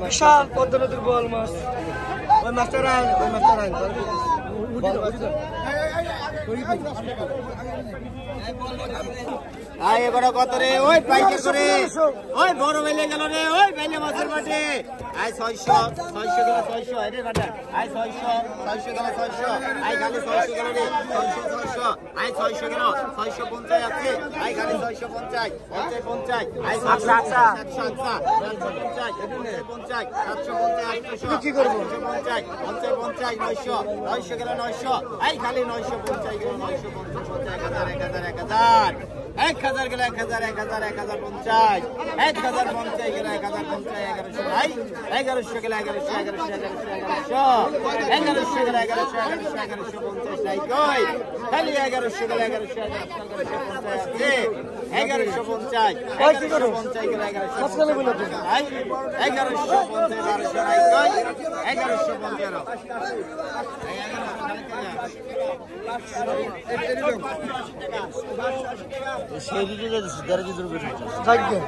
বিশাল পদ্ম নদীর বল মাছ। ওই মাছটা রান, ওই মাছটা রান। আয় এবার কত রে? ওই পাইকে করে ওই বড় বেলে গেল রে। ওই বেলে মাছের মাঠে আয় 600 600 গেল 600 রে বাটা। আয় 600 600 গেল 600। আয় গালি 600 গেল রে 600 600। আয় 600 গেল 650 আছে। আয় গালি 650 50 50। আয় 700 750 750 750 কি করব? 50 50 50 900 900 গেল 900। আয় খালি 950 গেল 950 1000 1000 1000 1000 গেল 1000 1000 1050 1050 গেল 1050 1100 ভাই 1100 গেল 1100 1100 1100 গেল 1150 নাই কই খালি 1100 গেল 1100 1150 ওই কি করব? 50 গেল 1100 সকালে বলে দে ভাই 1150 1200 নাই কই 1150 থাকবে।